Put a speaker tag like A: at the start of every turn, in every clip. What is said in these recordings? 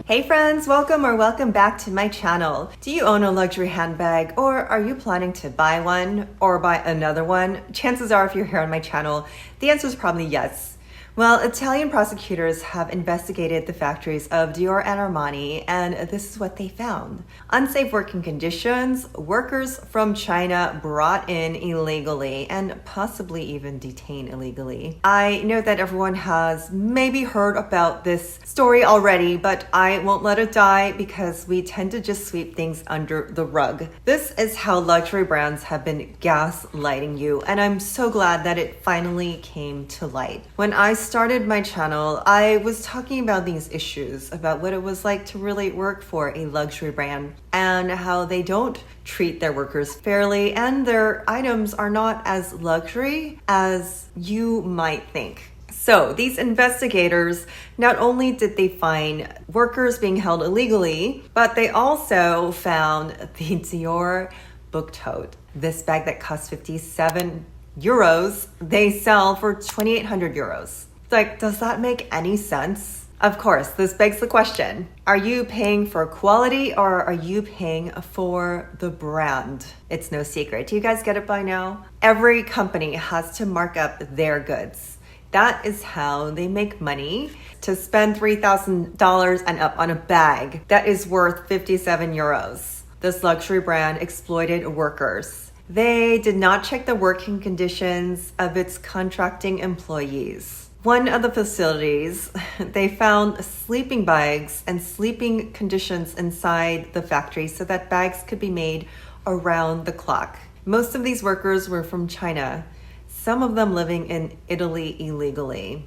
A: Hey friends, welcome back to my channel. Do you own a luxury handbag, or are you planning to buy one or buy another one? Chances are, if you're here on my channel, the answer is probably yes. Well, Italian prosecutors have investigated the factories of Dior and Armani, and this is what they found. Unsafe working conditions, workers from China brought in illegally and possibly even detained illegally. I know that everyone has maybe heard about this story already, but I won't let it die because we tend to just sweep things under the rug. This is how luxury brands have been gaslighting you, and I'm so glad that it finally came to light. When I started my channel, I was talking about these issues, about what it was like to really work for a luxury brand and how they don't treat their workers fairly and their items are not as luxury as you might think. So these investigators, not only did they find workers being held illegally, but they also found the Dior book tote. This bag that costs 57 euros, they sell for 2,800 euros. Like, does that make any sense? Of course, this begs the question, are you paying for quality or are you paying for the brand? It's no secret. Do you guys get it by now? Every company has to mark up their goods. That is how they make money. To spend $3,000 and up on a bag that is worth 57 euros. This luxury brand exploited workers. They did not check the working conditions of its contracting employees. One of the facilities, they found sleeping bags and sleeping conditions inside the factory so that bags could be made around the clock. Most of these workers were from China, some of them living in Italy illegally.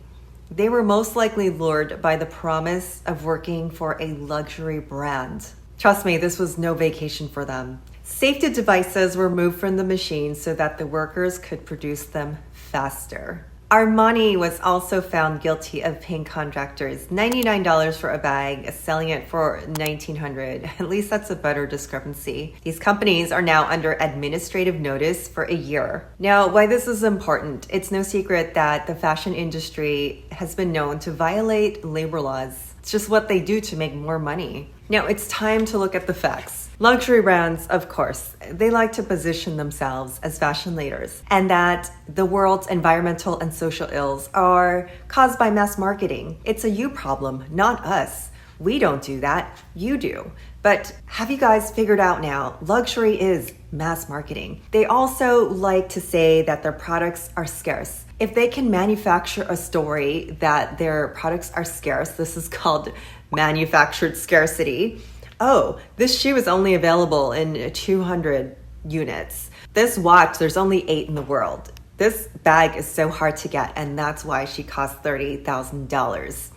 A: They were most likely lured by the promise of working for a luxury brand. Trust me, this was no vacation for them. Safety devices were moved from the machines so that the workers could produce them faster. Armani was also found guilty of paying contractors $99 for a bag, selling it for $1,900. At least that's a better discrepancy. These companies are now under administrative notice for a year. Now, why this is important, it's no secret that the fashion industry has been known to violate labor laws. It's just what they do to make more money. Now, it's time to look at the facts. Luxury brands, of course, they like to position themselves as fashion leaders, and that the world's environmental and social ills are caused by mass marketing. It's a you problem, not us. We don't do that, you do. But have you guys figured out now, luxury is mass marketing. They also like to say that their products are scarce. If they can manufacture a story that their products are scarce, this is called manufactured scarcity. Oh, this shoe is only available in 200 units. This watch, there's only 8 in the world. This bag is so hard to get, and that's why she costs $30,000.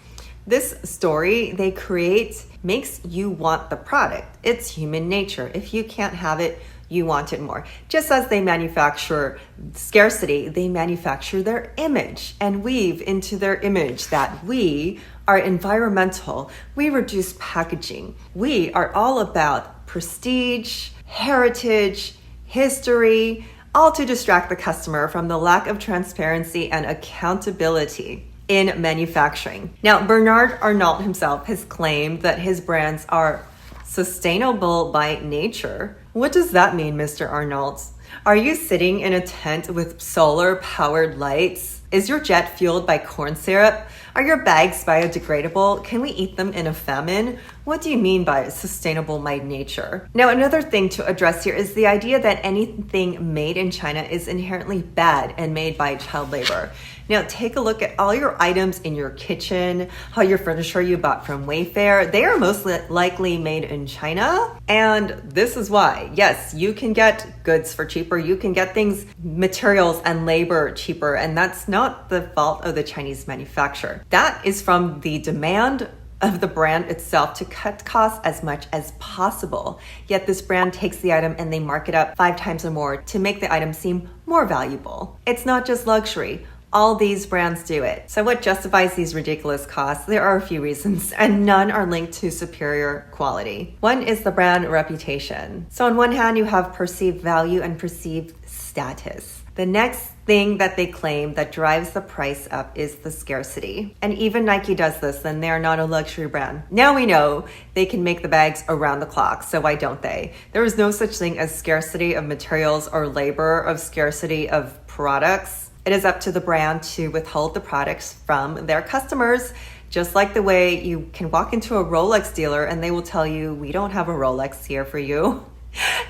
A: This story they create makes you want the product. It's human nature. If you can't have it, you want it more. Just as they manufacture scarcity, they manufacture their image and weave into their image that we are environmental, we reduce packaging. We are all about prestige, heritage, history, all to distract the customer from the lack of transparency and accountability in manufacturing. Now, Bernard Arnault himself has claimed that his brands are sustainable by nature. What does that mean, Mr. Arnault? Are you sitting in a tent with solar-powered lights? Is your jet fueled by corn syrup? Are your bags biodegradable? Can we eat them in a famine? What do you mean by sustainable by nature? Now, another thing to address here is the idea that anything made in China is inherently bad and made by child labor. Now, take a look at all your items in your kitchen, all your furniture you bought from Wayfair. They are most likely made in China. And this is why, yes, you can get goods for cheaper. You can get things, materials and labor cheaper. And that's not the fault of the Chinese manufacturer. That is from the demand of the brand itself to cut costs as much as possible. Yet this brand takes the item and they mark it up 5 times or more to make the item seem more valuable. It's not just luxury. All these brands do it. So what justifies these ridiculous costs? There are a few reasons, and none are linked to superior quality. One is the brand reputation. So on one hand, you have perceived value and perceived status. The next thing that they claim that drives the price up is the scarcity. And even Nike does this, and they're not a luxury brand. Now we know they can make the bags around the clock, so why don't they? There is no such thing as scarcity of materials or labor, of scarcity of products. It is up to the brand to withhold the products from their customers, just like the way you can walk into a Rolex dealer and they will tell you, we don't have a Rolex here for you.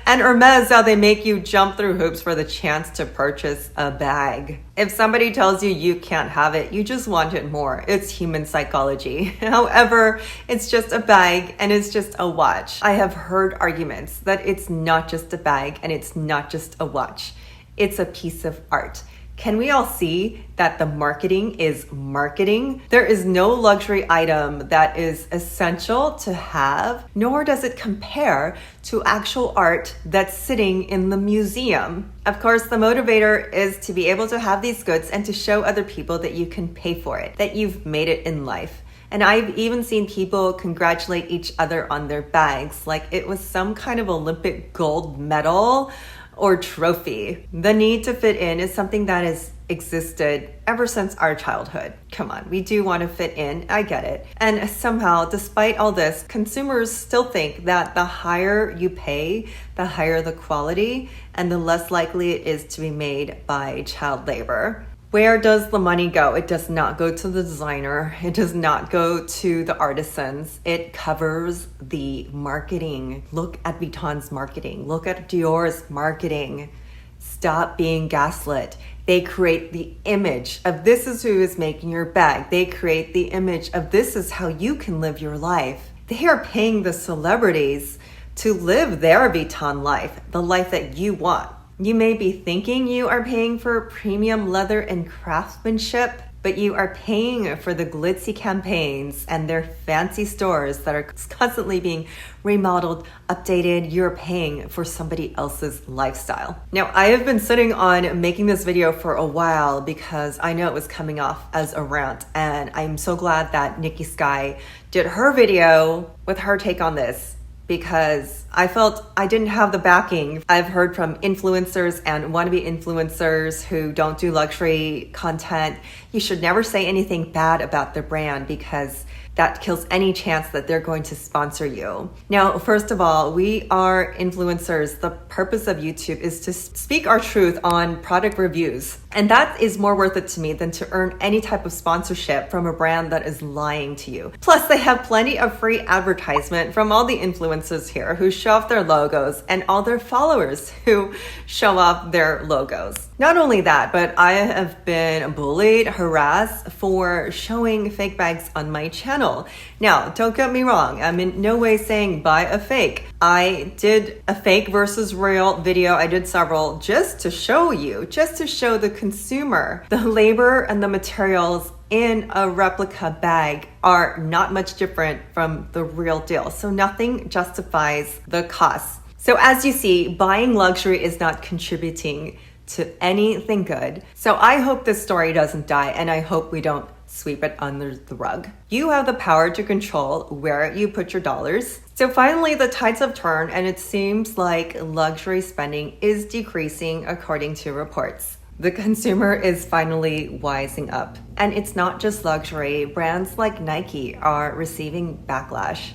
A: And Hermes, how they make you jump through hoops for the chance to purchase a bag. If somebody tells you you can't have it, you just want it more. It's human psychology. However, it's just a bag and it's just a watch. I have heard arguments that it's not just a bag and it's not just a watch. It's a piece of art. Can we all see that the marketing is marketing? There is no luxury item that is essential to have, nor does it compare to actual art that's sitting in the museum. Of course, the motivator is to be able to have these goods and to show other people that you can pay for it, that you've made it in life. And I've even seen people congratulate each other on their bags like it was some kind of Olympic gold medal or trophy. The need to fit in is something that has existed ever since our childhood. Come on, we do want to fit in, I get it. And somehow, despite all this, consumers still think that the higher you pay, the higher the quality, and the less likely it is to be made by child labor. Where does the money go? It does not go to the designer. It does not go to the artisans. It covers the marketing. Look at Vuitton's marketing. Look at Dior's marketing. Stop being gaslit. They create the image of this is who is making your bag. They create the image of this is how you can live your life. They are paying the celebrities to live their Vuitton life, the life that you want. You may be thinking you are paying for premium leather and craftsmanship, but you are paying for the glitzy campaigns and their fancy stores that are constantly being remodeled, updated. You're paying for somebody else's lifestyle. Now, I have been sitting on making this video for a while because I know it was coming off as a rant, and I'm so glad that Nikki Sky did her video with her take on this, because I felt I didn't have the backing. I've heard from influencers and wannabe influencers who don't do luxury content. You should never say anything bad about their brand because that kills any chance that they're going to sponsor you. Now, first of all, we are influencers. The purpose of YouTube is to speak our truth on product reviews. And that is more worth it to me than to earn any type of sponsorship from a brand that is lying to you. Plus, they have plenty of free advertisement from all the influencers here who show off their logos and all their followers who show off their logos. Not only that, but I have been bullied, harassed for showing fake bags on my channel. Now, don't get me wrong. I'm in no way saying buy a fake. I did a fake versus real video. I did several just to show you, just to show the consumer. The labor and the materials in a replica bag are not much different from the real deal. So nothing justifies the cost. So as you see, buying luxury is not contributing to anything good. So I hope this story doesn't die, and I hope we don't sweep it under the rug. You have the power to control where you put your dollars. So finally, the tides have turned, and it seems like luxury spending is decreasing according to reports. The consumer is finally wising up. And it's not just luxury. Brands like Nike are receiving backlash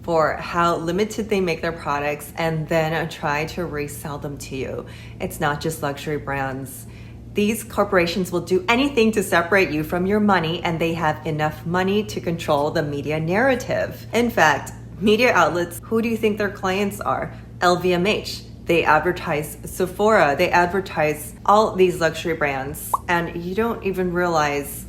A: for how limited they make their products and then try to resell them to you. It's not just luxury brands. These corporations will do anything to separate you from your money, and they have enough money to control the media narrative. In fact, media outlets, who do you think their clients are? LVMH. They advertise Sephora. They advertise all these luxury brands, and you don't even realize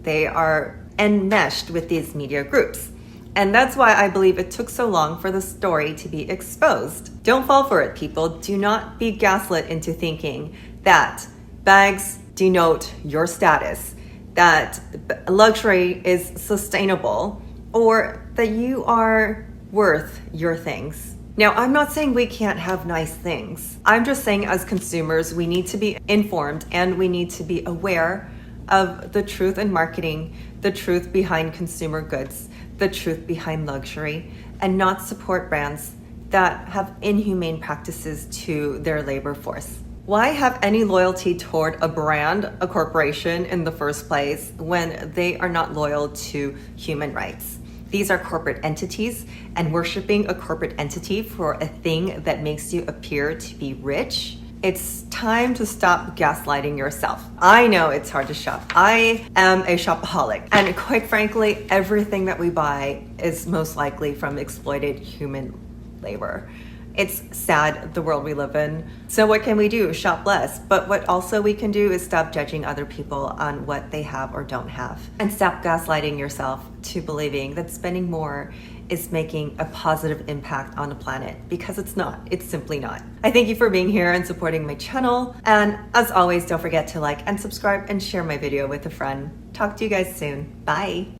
A: they are enmeshed with these media groups. And that's why I believe it took so long for the story to be exposed. Don't fall for it, people. Do not be gaslit into thinking that bags denote your status, that luxury is sustainable, or that you are worth your things. Now, I'm not saying we can't have nice things. I'm just saying as consumers, we need to be informed and we need to be aware of the truth in marketing, the truth behind consumer goods, the truth behind luxury, and not support brands that have inhumane practices to their labor force. Why have any loyalty toward a brand, a corporation in the first place when they are not loyal to human rights? These are corporate entities, and worshiping a corporate entity for a thing that makes you appear to be rich, it's time to stop gaslighting yourself. I know it's hard to shop. I am a shopaholic, and quite frankly, everything that we buy is most likely from exploited human labor. It's sad, the world we live in. So what can we do? Shop less. But what also we can do is stop judging other people on what they have or don't have. And stop gaslighting yourself to believing that spending more is making a positive impact on the planet, because it's not. It's simply not. I thank you for being here and supporting my channel. And as always, don't forget to like and subscribe and share my video with a friend. Talk to you guys soon. Bye.